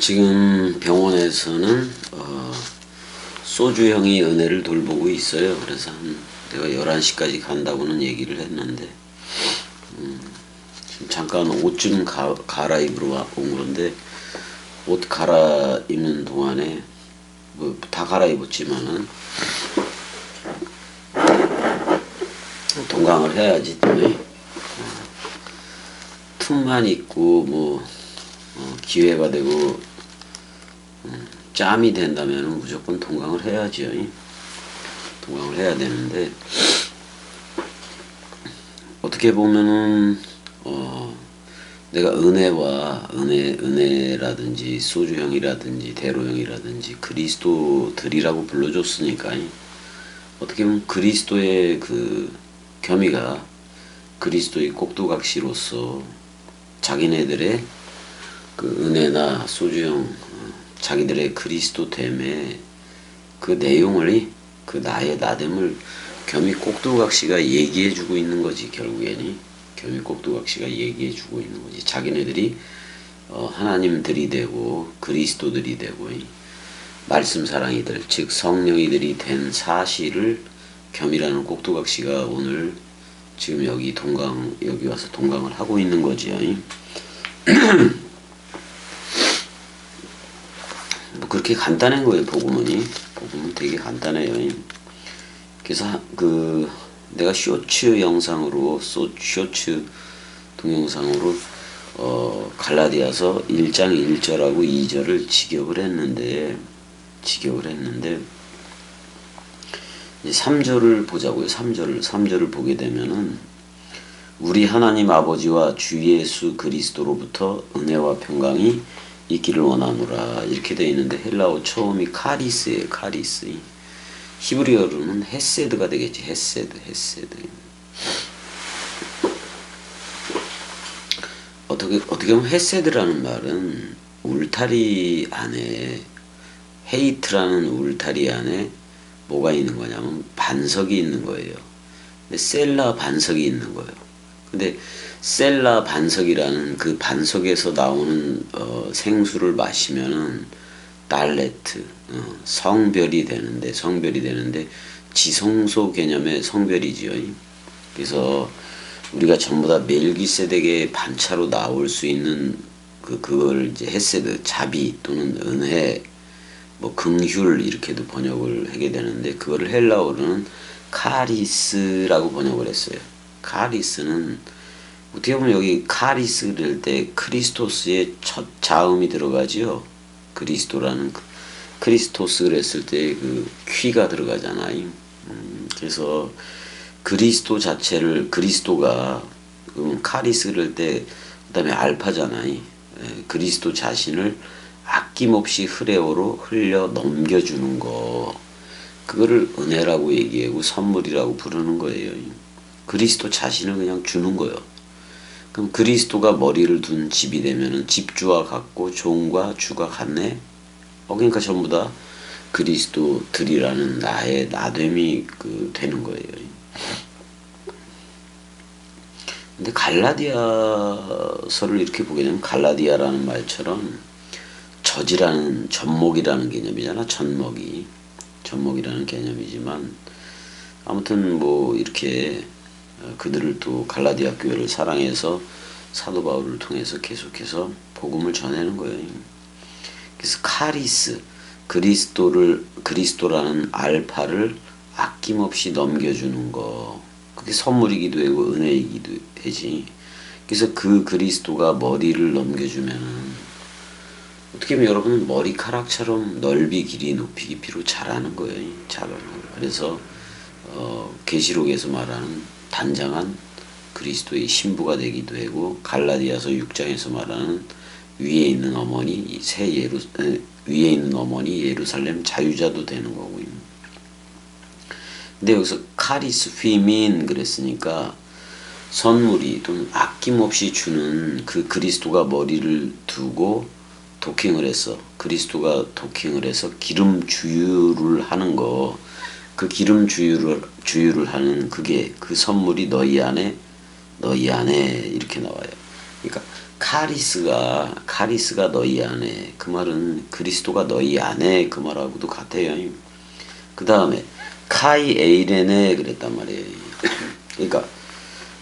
지금 병원에서는 소주 형이 은혜를 돌보고 있어요. 그래서 내가 11시까지 간다고는 얘기를 했는데 지금 잠깐 옷 좀 갈아입으러 온 건데, 옷 갈아입는 동안에 뭐 다 갈아입었지만은 동강을 해야지. 틈만 있고 뭐 기회가 되고 짬이 된다면 무조건 동강을 해야죠. 동강을 해야 되는데, 어떻게 보면은 내가 은혜라든지 소주형이라든지 대로형이라든지 그리스도들이라고 불러줬으니까, 어떻게 보면 그리스도의 그 겸이가 그리스도의 꼭두각시로서 자기네들의 그 은혜나 소주형, 자기들의 그리스도됨의 그 내용을, 그 나의 나됨을 겸이 꼭두각시가 얘기해주고 있는 거지. 결국에는 겸이 꼭두각시가 얘기해주고 있는 거지. 자기네들이 하나님들이 되고 그리스도들이 되고 말씀 사랑이들, 즉 성령이들이 된 사실을 겸이라는 꼭두각시가 오늘 지금 여기 와서 동강을 하고 있는 거지요. 뭐 그렇게 간단한 거예요. 복음은 되게 간단해요. 그래서 내가 쇼츠 동영상으로 갈라디아서 1장 1절하고 2절을 직역을 했는데 이제 3절을 보자고요. 3절을 보게 되면은, 우리 하나님 아버지와 주 예수 그리스도로부터 은혜와 평강이 있기를 원하노라, 이렇게 되어 있는데, 헬라어 처음이 카리스예요. 카리스. 히브리어로는 헤세드가 되겠지. 헤세드. 어떻게 보면 헤세드라는 말은 울타리 안에, 헤이트라는 울타리 안에 뭐가 있는 거냐면 반석이 있는 거예요. 근데 셀라 반석이 있는 거예요. 근데 셀라 반석이라는 그 반석에서 나오는 생수를 마시면은 달레트, 성별이 되는데 지성소 개념의 성별이지요. 그래서 우리가 전부 다 멜기세덱의 반차로 나올 수 있는 그걸 이제 헤세드, 자비 또는 은혜, 뭐 긍휼 이렇게도 번역을 하게 되는데, 그거를 헬라어로는 카리스라고 번역을 했어요. 카리스는 어떻게 보면 여기 카리스를 할 때 크리스토스의 첫 자음이 들어가지요. 그리스도라는 크리스토스를 했을 때 그 퀴가 들어가잖아요. 그래서 그리스도 자체를, 그리스도가 카리스를 할 때 그다음에 알파잖아요. 그리스도 자신을 아낌없이 흐레오로 흘려 넘겨주는 거, 그거를 은혜라고 얘기하고 선물이라고 부르는 거예요. 그리스도 자신을 그냥 주는 거예요. 그럼 그리스도가 머리를 둔 집이 되면은 집주와 같고 종과 주가 같네. 그러니까 전부 다 그리스도들이라는 나의 나됨이 되는 거예요. 근데 갈라디아서를 이렇게 보게 되면, 갈라디아라는 말처럼 젖목이라는 개념이잖아. 젖목이라는 개념이지만, 아무튼 뭐 이렇게 그들을 또 갈라디아 교회를 사랑해서 사도 바울을 통해서 계속해서 복음을 전하는 거예요. 그래서 카리스, 그리스도라는 알파를 아낌없이 넘겨주는 거, 그게 선물이기도 하고 은혜이기도 되지. 그래서 그 그리스도가 머리를 넘겨주면은, 어떻게 보면 여러분은 머리카락처럼 넓이, 길이, 높이, 깊이로 자라는 거예요. 그래서 계시록에서 말하는 단장한 그리스도의 신부가 되기도 하고, 갈라디아서 6장에서 말하는 위에 있는 어머니 예루살렘 자유자도 되는 거고요. 근데 여기서 카리스 휘민 그랬으니까, 선물이 또는 아낌없이 주는 그 그리스도가 머리를 두고 도킹을 해서, 그리스도가 도킹을 해서 기름 주유를 하는 거, 그 기름 주유를 하는 그게, 그 선물이 너희 안에 이렇게 나와요. 그러니까 카리스가 너희 안에, 그 말은 그리스도가 너희 안에, 그 말하고도 같아요. 그 다음에 카이 에이레네 그랬단 말이에요. 그러니까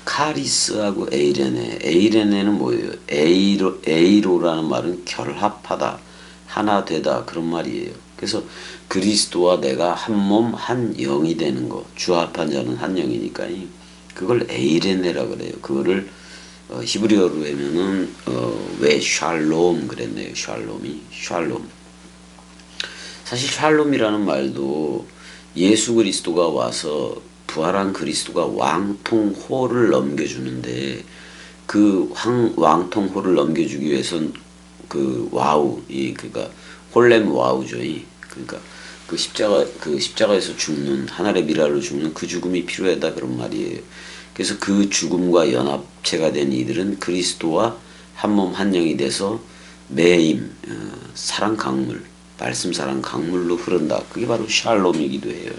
카리스하고 에이레네는 뭐예요? 에이로라는 말은 결합하다, 하나 되다, 그런 말이에요. 그래서 그리스도와 내가 한 몸, 한 영이 되는 거, 주합한 자는 한 영이니까 그걸 에이레네라 그래요. 그거를 히브리어로 하면은 왜 샬롬 그랬네요. 샬롬. 사실 샬롬이라는 말도 예수 그리스도가 와서 부활한 그리스도가 왕통호를 넘겨주는데, 그 왕통호를 넘겨주기 위해선 그 와우, 그러니까 홀렘 와우죠. 그러니까 그 십자가에서 죽는, 하늘의 미랄로 죽는 그 죽음이 필요하다, 그런 말이에요. 그래서 그 죽음과 연합체가 된 이들은 그리스도와 한 몸 한 영이 돼서 매임, 사랑 강물, 말씀 사랑 강물로 흐른다. 그게 바로 샬롬이기도 해요.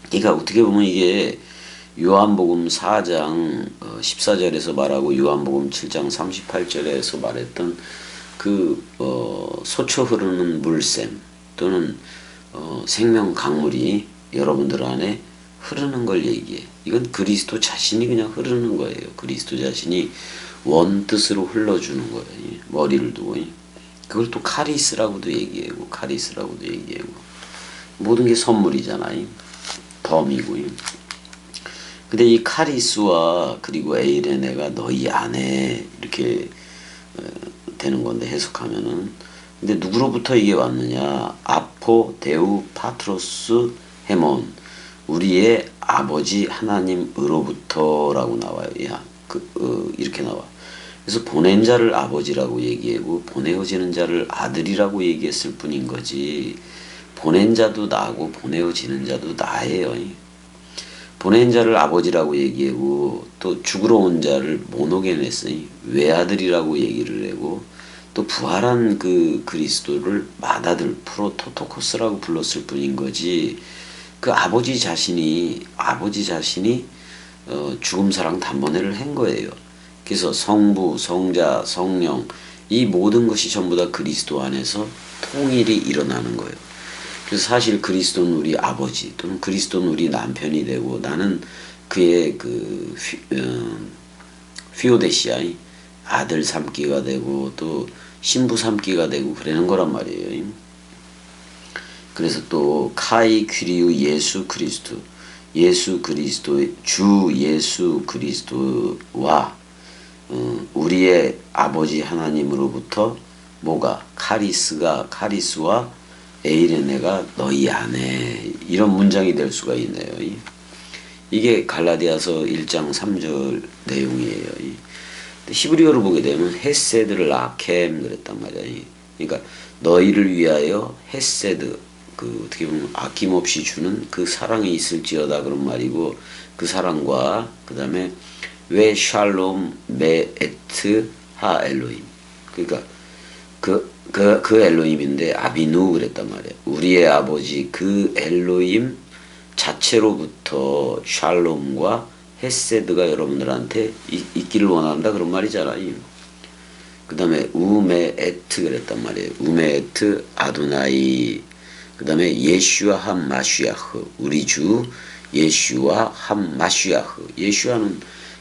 그러니까 어떻게 보면 이게 요한복음 4장 14절에서 말하고 요한복음 7장 38절에서 말했던 그 솟쳐 흐르는 물샘 또는 생명 강물이 여러분들 안에 흐르는 걸 얘기해. 이건 그리스도 자신이 그냥 흐르는 거예요. 그리스도 자신이 원뜻으로 흘러주는 거예요. 머리를 두고. 그걸 또 카리스라고도 얘기하고 모든 게 선물이잖아요. 덤이고. 근데 이 카리스와 그리고 에이레네가 너희 안에 이렇게 되는 건데, 해석하면은. 근데 누구로부터 이게 왔느냐? 아포 데우 파트로스 헤몬, 우리의 아버지 하나님으로부터라고 나와요. 이렇게 나와. 그래서 보낸 자를 아버지라고 얘기하고 보내어지는 자를 아들이라고 얘기했을 뿐인 거지, 보낸 자도 나고 보내어지는 자도 나예요. 보낸 자를 아버지라고 얘기하고 또 죽으러 온 자를 모노게네스, 외아들이라고 얘기를 하고, 또 부활한 그 그리스도를 맏아들 프로토토코스라고 불렀을 뿐인 거지, 그 아버지 자신이 죽음 사랑 단번에를 한 거예요. 그래서 성부, 성자, 성령, 이 모든 것이 전부 다 그리스도 안에서 통일이 일어나는 거예요. 그래서 사실 그리스도는 우리 아버지 또는 그리스도는 우리 남편이 되고, 나는 그의 그 휘오데시아, 아들 삼기가 되고 또 신부 삼기가 되고 그러는 거란 말이에요. 그래서 또 카이 퀴리우 예수 그리스도, 주 예수 그리스도와 우리의 아버지 하나님으로부터 뭐가 카리스와 에이레네가 너희 안에, 이런 문장이 될 수가 있네요. 이게 갈라디아서 1장 3절 내용이에요. 히브리어로 보게 되면 헤세드를 라켐 그랬단 말이야. 그러니까 너희를 위하여 헤세드, 그 어떻게 보면 아낌없이 주는 그 사랑이 있을지어다, 그런 말이고, 그 사랑과 그 다음에 왜 샬롬 메에트 하 엘로임, 그러니까 그 엘로임인데 아비누 그랬단 말이야. 우리의 아버지 그 엘로임 자체로부터 샬롬과 헤세드가 여러분들한테 있기를 원한다, 그런 말이잖아요. 그 다음에 우메에트 그랬단 말이에요. 우메에트 아도나이, 그 다음에 예슈아 한 마슈야흐, 우리 주 예슈아 한 마슈야흐. 예슈아는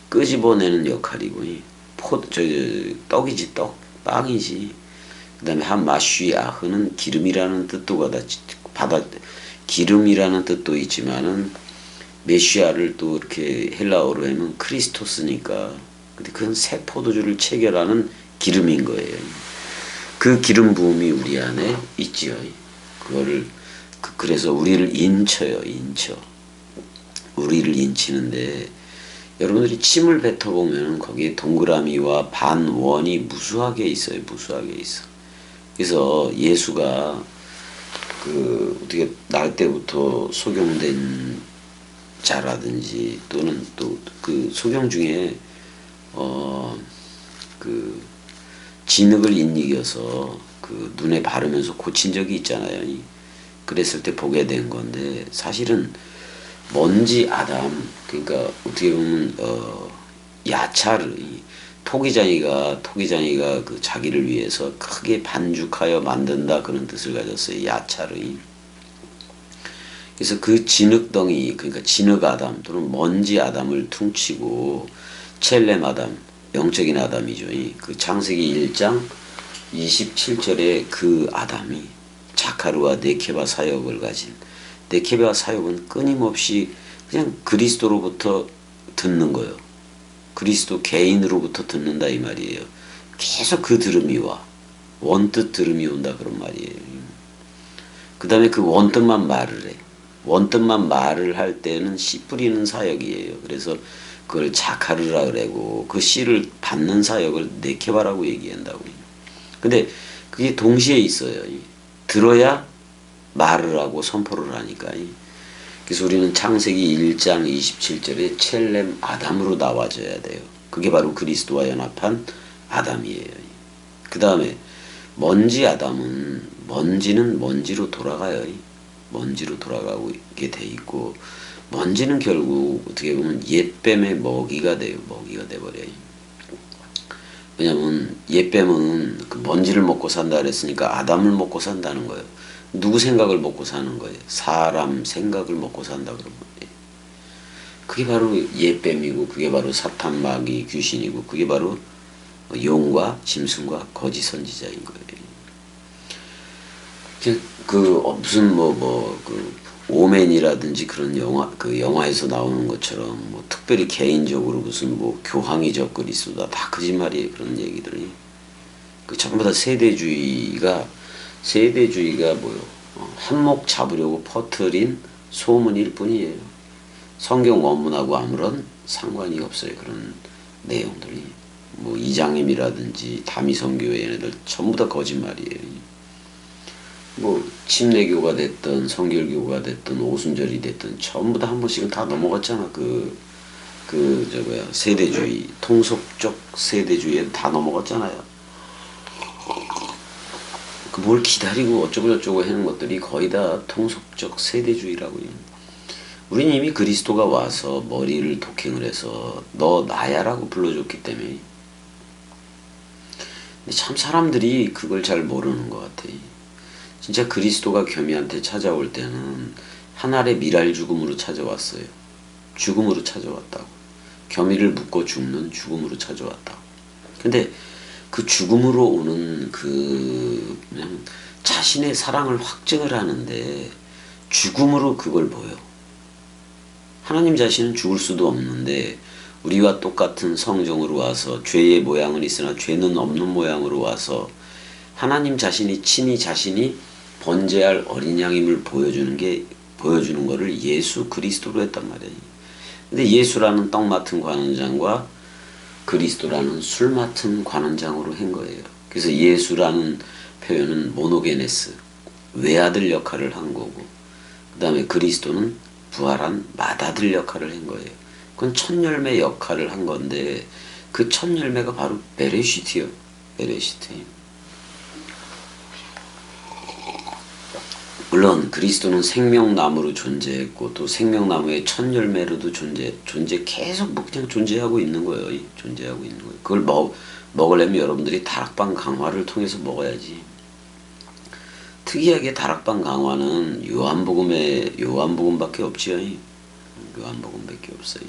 끄집어내는 역할이고, 떡이지, 빵이지. 그 다음에 한 마슈야흐는 기름이라는 뜻도 기름이라는 뜻도 있지만은, 메시아를 또 이렇게 헬라어로 하면 크리스토스니까, 근데 그건 새 포도주를 체결하는 기름인 거예요. 그 기름 부음이 우리 안에 있지요. 그거를 그래서 우리를 인쳐요. 우리를 인치는데, 여러분들이 침을 뱉어보면 거기에 동그라미와 반원이 무수하게 있어요. 그래서 예수가 어떻게 날 때부터 소경된 자라든지, 또는 또 그 소경 중에 그 진흙을 인이겨서 그 눈에 바르면서 고친 적이 있잖아요. 그랬을 때 보게 된 건데, 사실은 먼지 아담, 그러니까 어떻게 보면 야차르, 토기장이가 그 자기를 위해서 크게 반죽하여 만든다 그런 뜻을 가졌어요. 야차르. 그래서 그 진흙덩이, 그러니까 진흙 아담 또는 먼지 아담을 퉁치고 첼렘 아담, 영적인 아담이죠. 그 창세기 1장 27절에 그 아담이 자카르와 네케바 사역을 가진, 네케바 사역은 끊임없이 그냥 그리스도로부터 듣는 거예요. 그리스도 개인으로부터 듣는다 이 말이에요. 계속 그 들음이 와. 원뜻 들음이 온다 그런 말이에요. 그 다음에 그 원뜻만 말을 해. 원뜻만 말을 할 때는 씨 뿌리는 사역이에요. 그래서 그걸 자카르라 그러고 그 씨를 받는 사역을 네케바라고 얘기한다고. 근데 그게 동시에 있어요. 들어야 말을 하고 선포를 하니까. 그래서 우리는 창세기 1장 27절에 첼렘 아담으로 나와줘야 돼요. 그게 바로 그리스도와 연합한 아담이에요. 그 다음에 먼지 아담은 먼지는 먼지로 돌아가요. 먼지로 돌아가고 있게 돼 있고 먼지는 결국 어떻게 보면 옛뱀의 먹이가 돼요. 먹이가 돼버려요. 왜냐면 옛뱀은 그 먼지를 먹고 산다 그랬으니까 아담을 먹고 산다는 거예요. 누구 생각을 먹고 사는 거예요? 사람 생각을 먹고 산다 그런 거예요. 그게 바로 옛뱀이고 그게 바로 사탄 마귀 귀신이고 그게 바로 용과 짐승과 거짓 선지자인 거예요. 무슨 그 오맨이라든지 그런 그 영화에서 나오는 것처럼 뭐 특별히 개인적으로 무슨 뭐 교황이적 그리스도다 다 거짓말이에요. 그런 얘기들이. 그 전부 다 세대주의가 뭐요? 한몫 잡으려고 퍼뜨린 소문일 뿐이에요. 성경 원문하고 아무런 상관이 없어요. 그런 내용들이. 뭐 이장님이라든지 다미성교회 얘네들 전부 다 거짓말이에요. 뭐 침례교가 됐든 성결교가 됐든 오순절이 됐든 전부 다 한 번씩은 다 넘어갔잖아. 세대주의, 통속적 세대주의에 다 넘어갔잖아요. 뭘 기다리고 어쩌고저쩌고 하는 것들이 거의 다 통속적 세대주의라고요. 우린 이미 그리스도가 와서 머리를 독행을 해서 너 나야라고 불러줬기 때문에. 근데 참 사람들이 그걸 잘 모르는 것 같아. 진짜 그리스도가 겸이한테 찾아올 때는 한 알의 미랄 죽음으로 찾아왔어요. 죽음으로 찾아왔다고. 겸이를 묶고 죽는 죽음으로 찾아왔다고. 근데 그 죽음으로 오는 그냥 자신의 사랑을 확증을 하는데 죽음으로 그걸 보여. 하나님 자신은 죽을 수도 없는데 우리와 똑같은 성정으로 와서 죄의 모양은 있으나 죄는 없는 모양으로 와서 하나님 자신이 친히 자신이 번제할 어린 양임을 보여주는 거를 예수 그리스도로 했단 말이에요. 근데 예수라는 떡 맡은 관원장과 그리스도라는 술 맡은 관원장으로 한 거예요. 그래서 예수라는 표현은 모노게네스, 외아들 역할을 한 거고, 그 다음에 그리스도는 부활한 맏아들 역할을 한 거예요. 그건 첫 열매 역할을 한 건데 그 첫 열매가 바로 베레시트요. 베레시트. 물론 그리스도는 생명나무로 존재했고 또 생명나무의 첫 열매로도 존재 계속 뭐 그냥 존재하고 있는 거예요. 존재하고 있는 거예요. 그걸 먹으려면 여러분들이 다락방 강화를 통해서 먹어야지. 특이하게 다락방 강화는 요한복음밖에 없지요. 요한복음밖에 없어요.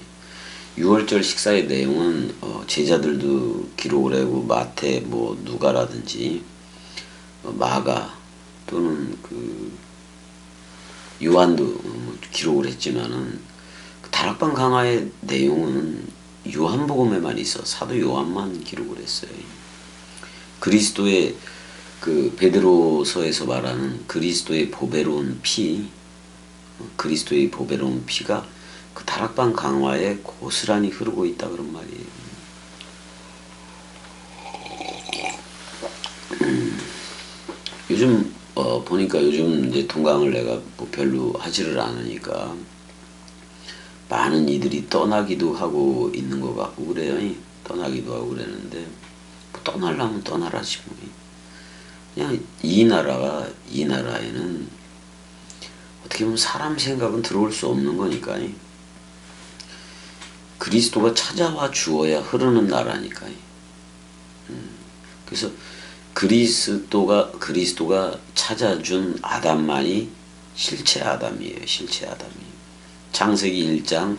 6월절 식사의 내용은 제자들도 기록을 하고 마태, 뭐 누가라든지 마가 또는 요한도 기록을 했지만은 그 다락방 강화의 내용은 요한복음에만 있어. 사도 요한만 기록을 했어요. 그리스도의 그 베드로서에서 말하는 그리스도의 보배로운 피가 그 다락방 강화에 고스란히 흐르고 있다 그런 말이에요. 요즘 보니까 요즘 이제 동강을 내가 뭐 별로 하지를 않으니까 많은 이들이 떠나기도 하고 있는 것 같고 그래요. 떠나기도 하고 그랬는데 뭐 떠나려면 떠나라지 뭐. 그냥 이 나라에는 어떻게 보면 사람 생각은 들어올 수 없는 거니까 그리스도가 찾아와 주어야 흐르는 나라니까요. 그래서 그리스도가 찾아준 아담만이 실체 아담이에요. 실체 아담이에요. 창세기 1장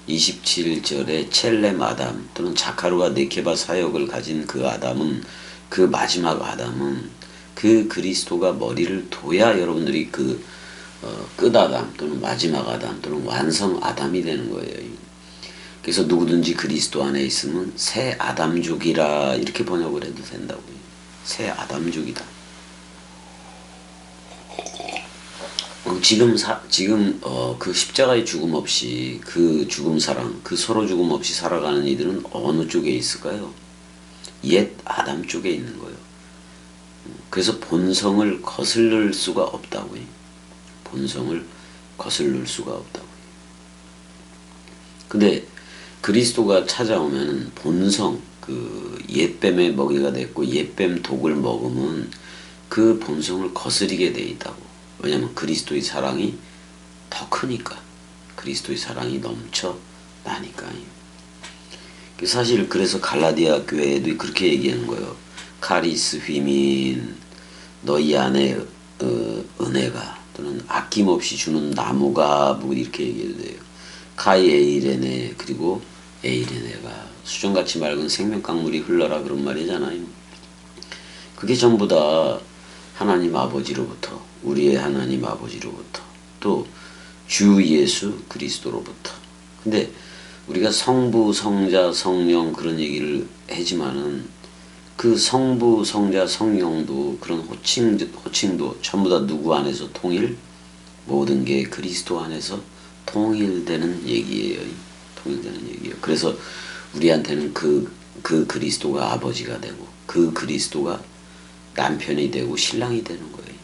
27절에 첼렘 아담 또는 자카루가 네케바 사역을 가진 그 아담은, 그 마지막 아담은 그 그리스도가 머리를 둬야 여러분들이 그 끝아담 또는 마지막 아담 또는 완성 아담이 되는 거예요. 그래서 누구든지 그리스도 안에 있으면 새 아담족이라 이렇게 번역을 해도 된다고요. 새 아담족이다. 지금 그 십자가의 죽음 없이 그 죽음 사랑, 그 서로 죽음 없이 살아가는 이들은 어느 쪽에 있을까요? 옛 아담 쪽에 있는 거예요. 그래서 본성을 거슬릴 수가 없다고요. 본성을 거슬릴 수가 없다고요. 근데 그리스도가 찾아오면 본성, 그 옛뱀의 먹이가 됐고 옛뱀 독을 먹으면 그 본성을 거스리게 돼 있다고. 왜냐하면 그리스도의 사랑이 더 크니까. 그리스도의 사랑이 넘쳐 나니까요. 사실 그래서 갈라디아 교회에도 그렇게 얘기하는 거예요. 카리스 휘민, 너희 안에 은혜가 또는 아낌없이 주는 나무가 뭐 이렇게 얘기해도 돼요. 카이 에이레네, 그리고 에이레네가 수정같이 맑은 생명강물이 흘러라, 그런 말이잖아요. 그게 전부 다 하나님 아버지로부터, 우리의 하나님 아버지로부터, 또 주 예수 그리스도로부터. 근데 우리가 성부, 성자, 성령 그런 얘기를 하지만은 그 성부, 성자, 성령도 그런 호칭도 전부 다 누구 안에서 통일? 모든 게 그리스도 안에서 통일되는 얘기예요. 통일되는 얘기예요. 그래서 우리한테는 그 그리스도가 아버지가 되고 그 그리스도가 남편이 되고 신랑이 되는 거예요.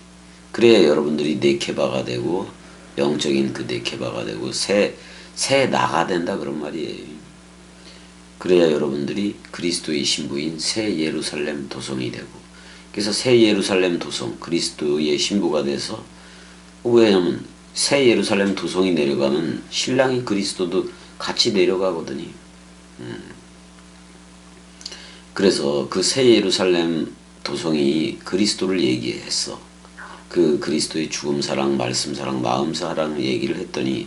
그래야 여러분들이 네케바가 되고 영적인 그 네케바가 되고 새 나가 된다, 그런 말이에요. 그래야 여러분들이 그리스도의 신부인 새 예루살렘 도성이 되고, 그래서 새 예루살렘 도성, 그리스도의 신부가 돼서, 왜냐면 새 예루살렘 도성이 내려가면 신랑인 그리스도도 같이 내려가거든요. 그래서 그 새 예루살렘 도성이 그리스도를 얘기했어. 그 그리스도의 죽음 사랑, 말씀 사랑, 마음 사랑 얘기를 했더니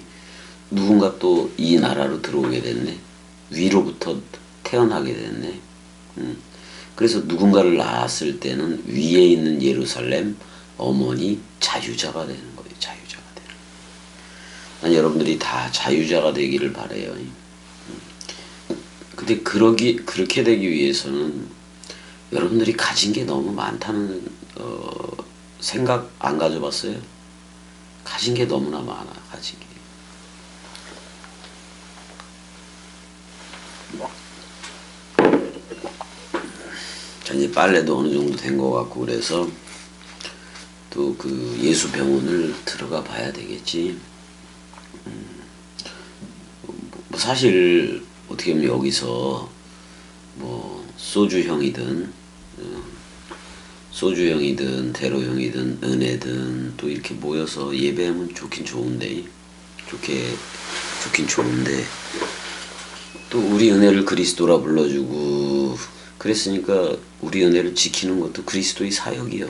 누군가 또 이 나라로 들어오게 됐네. 위로부터 태어나게 됐네. 그래서 누군가를 낳았을 때는 위에 있는 예루살렘 어머니 자유자가 되는 거예요. 자유자가 되는. 난 여러분들이 다 자유자가 되기를 바라요. 근데 그렇게 되기 위해서는 여러분들이 가진 게 너무 많다는 생각 안 가져봤어요? 가진 게 너무나 많아. 가진 게. 자, 이제 빨래도 어느 정도 된 것 같고, 그래서 또 그 예수병원을 들어가 봐야 되겠지. 뭐 사실 어떻게 보면 여기서 뭐 소주형이든 대로형이든 은혜든 또 이렇게 모여서 예배하면 좋긴 좋은데 또 우리 은혜를 그리스도라 불러주고 그랬으니까 우리 은혜를 지키는 것도 그리스도의 사역이요.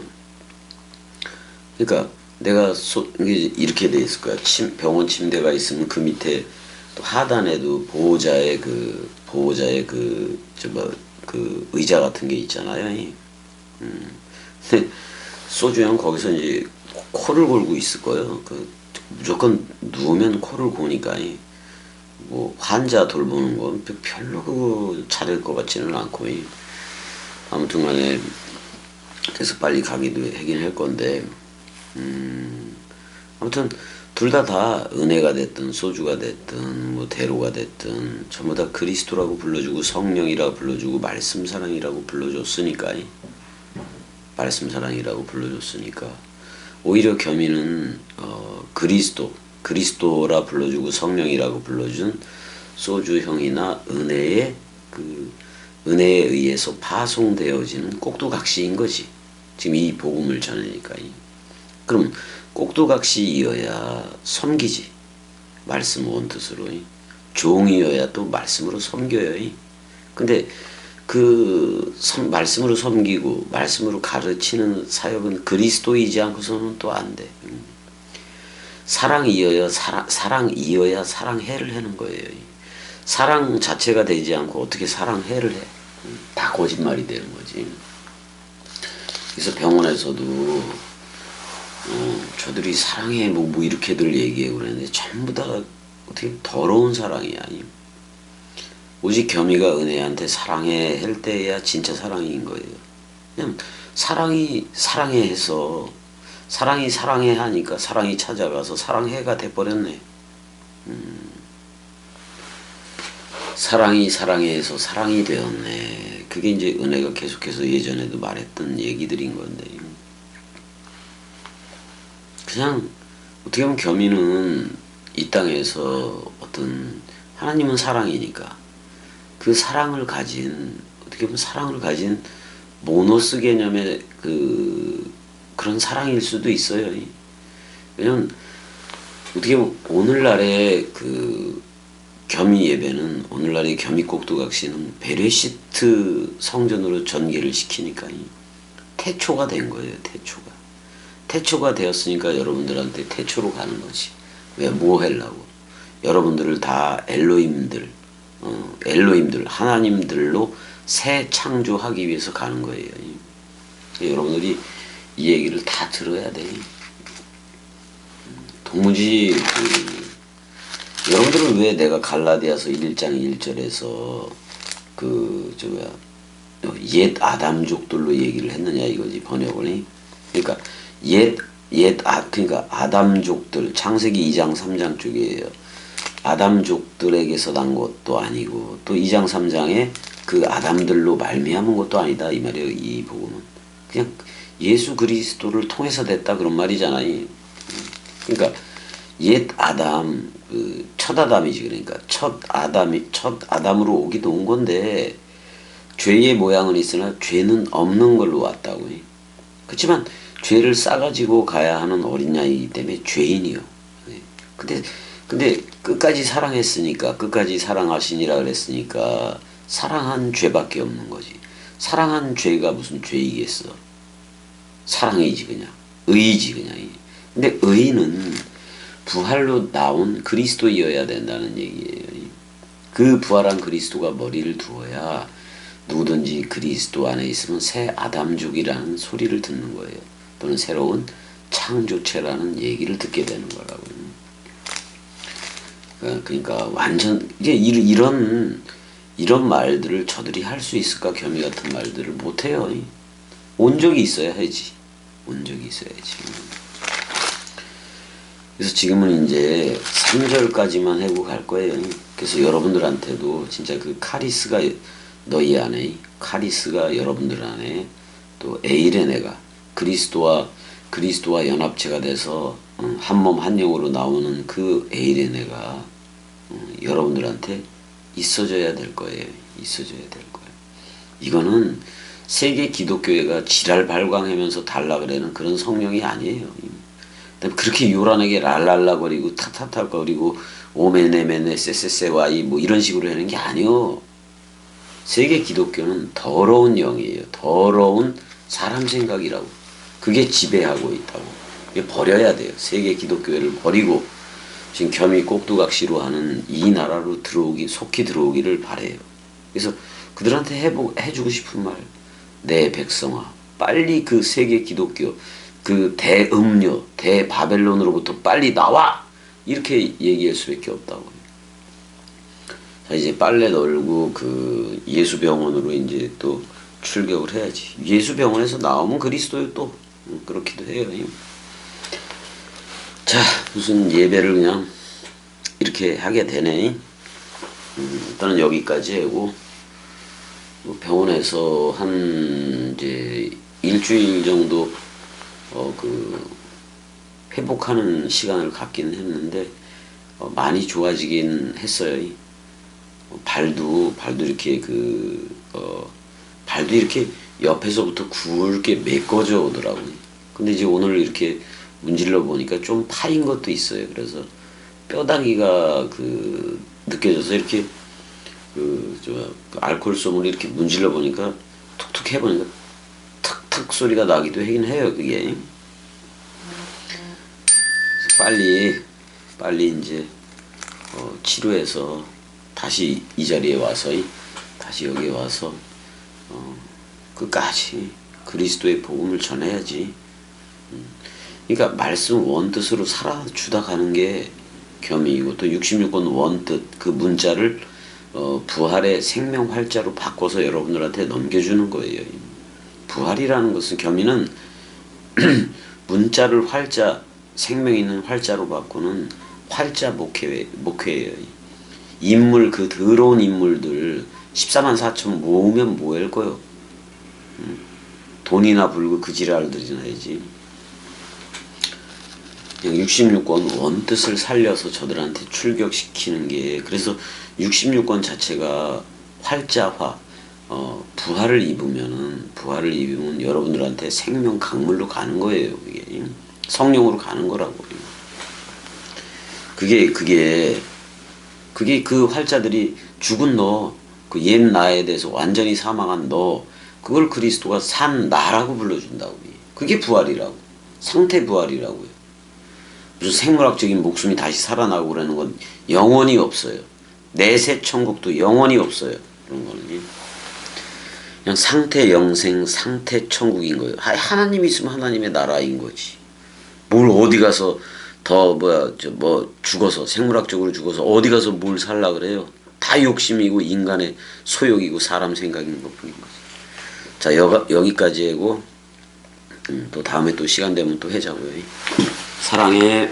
그러니까 내가 이렇게 돼 있을 거야. 병원 침대가 있으면 그 밑에 또 하단에도 보호자의 그 의자 같은 게 있잖아요. 근데 소주형 거기서 이제 코를 골고 있을 거예요. 무조건 누우면 코를 고니까 뭐 환자 돌보는 건 별로 그거 잘할 것 같지는 않고, 아무튼간에 그래서 빨리 가기도 하긴 할 건데, 아무튼 둘 다 은혜가 됐든 소주가 됐든 뭐 대로가 됐든 전부 다 그리스도라고 불러주고 성령이라고 불러주고 말씀 사랑이라고 불러줬으니까, 오히려 겸이는 그리스도라 불러주고 성령이라고 불러준 소주형이나 은혜에 은혜에 의해서 파송되어지는 꼭두각시인 거지. 지금 이 복음을 전하니까. 그럼 꼭두각시이어야 섬기지. 말씀 원뜻으로. 종이어야 또 말씀으로 섬겨요. 근데 말씀으로 섬기고 말씀으로 가르치는 사역은 그리스도이지 않고서는 또 안 돼. 사랑이어야 사랑해를 하는 거예요. 사랑 자체가 되지 않고 어떻게 사랑해를 해? 다 거짓말이 되는 거지. 그래서 병원에서도 저들이 사랑해 뭐 이렇게들 얘기해 그러는데 전부 다 어떻게 더러운 사랑이야. 오직 겸이가 은혜한테 사랑해 할 때야 진짜 사랑인 거예요. 그냥 사랑이 사랑해 해서 사랑이 사랑해 하니까 사랑이 찾아가서 사랑해가 돼버렸네. 사랑이 사랑해 해서 사랑이 되었네. 그게 이제 은혜가 계속해서 예전에도 말했던 얘기들인 건데, 그냥 어떻게 보면 겸이는 이 땅에서 어떤 하나님은 사랑이니까 그 사랑을 가진, 어떻게 보면 사랑을 가진 모노스 개념의 그런 사랑일 수도 있어요. 왜냐면 어떻게 보면 오늘날의 겸이 예배는, 오늘날의 겸이 꼭두각시는 베레시트 성전으로 전개를 시키니까 태초가 된 거예요. 태초가 되었으니까 여러분들한테 태초로 가는 거지. 왜? 뭐 하려고? 여러분들을 다 엘로힘들 하나님들로 새 창조하기 위해서 가는 거예요. 여러분들이 이 얘기를 다 들어야 돼. 도무지 여러분들은 왜 내가 갈라디아서 1장 1절에서 옛 아담족들로 얘기를 했느냐 이거지, 번역을. 그러니까 그러니까 아담족들, 창세기 2장 3장 쪽이에요. 아담족들에게서 난 것도 아니고 또 2장 3장에 그 아담들로 말미암은 것도 아니다 이 말이에요. 이 복음은 그냥 예수 그리스도를 통해서 됐다 그런 말이잖아요. 그러니까 옛 아담, 첫 아담이지. 그러니까 첫 아담으로 오기도 온 건데 죄의 모양은 있으나 죄는 없는 걸로 왔다고. 그렇지만 죄를 싸가지고 가야 하는 어린 양이기 때문에 죄인이요. 근데 끝까지 사랑했으니까, 끝까지 사랑하시니라 그랬으니까 사랑한 죄밖에 없는 거지. 사랑한 죄가 무슨 죄이겠어? 사랑이지 그냥. 의이지 그냥. 근데 의는 부활로 나온 그리스도이어야 된다는 얘기예요. 그 부활한 그리스도가 머리를 두어야 누구든지 그리스도 안에 있으면 새 아담족이라는 소리를 듣는 거예요. 또는 새로운 창조체라는 얘기를 듣게 되는 거라고요. 그러니까 완전 이제 이런 말들을 저들이 할 수 있을까? 겸이 같은 말들을 못 해요. 온 적이 있어야 하지. 온 적이 있어야지. 그래서 지금은 이제 3절까지만 하고 갈 거예요. 그래서 여러분들한테도 진짜 그 카리스가 너희 안에, 카리스가 여러분들 안에, 또 에이레네가 그리스도와 연합체가 돼서 한 몸 한 영으로 나오는 그 에이레네가 여러분들한테 있어져야 될 거예요. 있어져야 될 거예요. 이거는 세계 기독교회가 지랄 발광하면서 달라 그러는 그런 성령이 아니에요. 그렇게 요란하게 랄랄라거리고 타타타거리고 오메네메네 세세세와이 뭐 이런 식으로 하는 게 아니요. 세계 기독교는 더러운 영이에요. 더러운 사람 생각이라고. 그게 지배하고 있다고. 이게 버려야 돼요. 세계 기독교회를 버리고 지금 겸이 꼭두각시로 하는 이 나라로 속히 들어오기를 바래요. 그래서 그들한테 해주고 싶은 말, 내 백성아, 빨리 그 세계 기독교, 그 대음료, 대바벨론으로부터 빨리 나와! 이렇게 얘기할 수밖에 없다고. 자, 이제 빨래 널고 그 예수병원으로 이제 또 출격을 해야지. 예수병원에서 나오면 그리스도요 또. 그렇기도 해요. 자, 무슨 예배를 그냥 이렇게 하게 되네. 일단은 여기까지 하고, 병원에서 한 이제 일주일 정도 회복하는 시간을 갖기는 했는데 많이 좋아지긴 했어요. 발도 이렇게 발도 이렇게 옆에서부터 굵게 메꿔져 오더라고요. 근데 이제 오늘 이렇게 문질러 보니까 좀 파인 것도 있어요. 그래서 뼈다귀가 느껴져서 이렇게 그 알코올 솜을 이렇게 문질러 보니까 툭툭 해보니까 탁탁 소리가 나기도 하긴 해요. 그게 빨리 이제 치료해서 다시 이 자리에 와서 다시 여기에 와서 끝까지 그리스도의 복음을 전해야지. 그러니까 말씀 원뜻으로 살아주다 가는 게 겸이고, 또 66권 원뜻 그 문자를 부활의 생명 활자로 바꿔서 여러분들한테 넘겨주는 거예요. 부활이라는 것은, 겸이는 문자를 활자, 생명 있는 활자로 바꾸는 활자 목회예요. 인물, 그 더러운 인물들 14만 4천 모으면 뭐 할 거요? 돈이나 불고 그 지랄들이나 해야지. 66권 원뜻을 살려서 저들한테 출격시키는 게, 그래서 66권 자체가 활자화, 부활을 입으면 여러분들한테 생명 강물로 가는 거예요. 이게 성령으로 가는 거라고. 그게 그 활자들이 죽은 너, 그 옛 나에 대해서 완전히 사망한 너, 그걸 그리스도가 산 나라고 불러준다고. 그게 부활이라고. 상태 부활이라고요. 무슨 생물학적인 목숨이 다시 살아나고 그러는 건 영원히 없어요. 내세 천국도 영원히 없어요. 그런 거는 그냥 상태 영생, 상태 천국인 거예요. 하나님 있으면 하나님의 나라인 거지. 뭘 어디 가서 죽어서, 생물학적으로 죽어서 어디 가서 뭘 살라 그래요. 다 욕심이고 인간의 소욕이고 사람 생각인 것뿐인 거지. 자, 여기까지 하고 또 다음에 또 시간 되면 또 하자고요. 사랑해.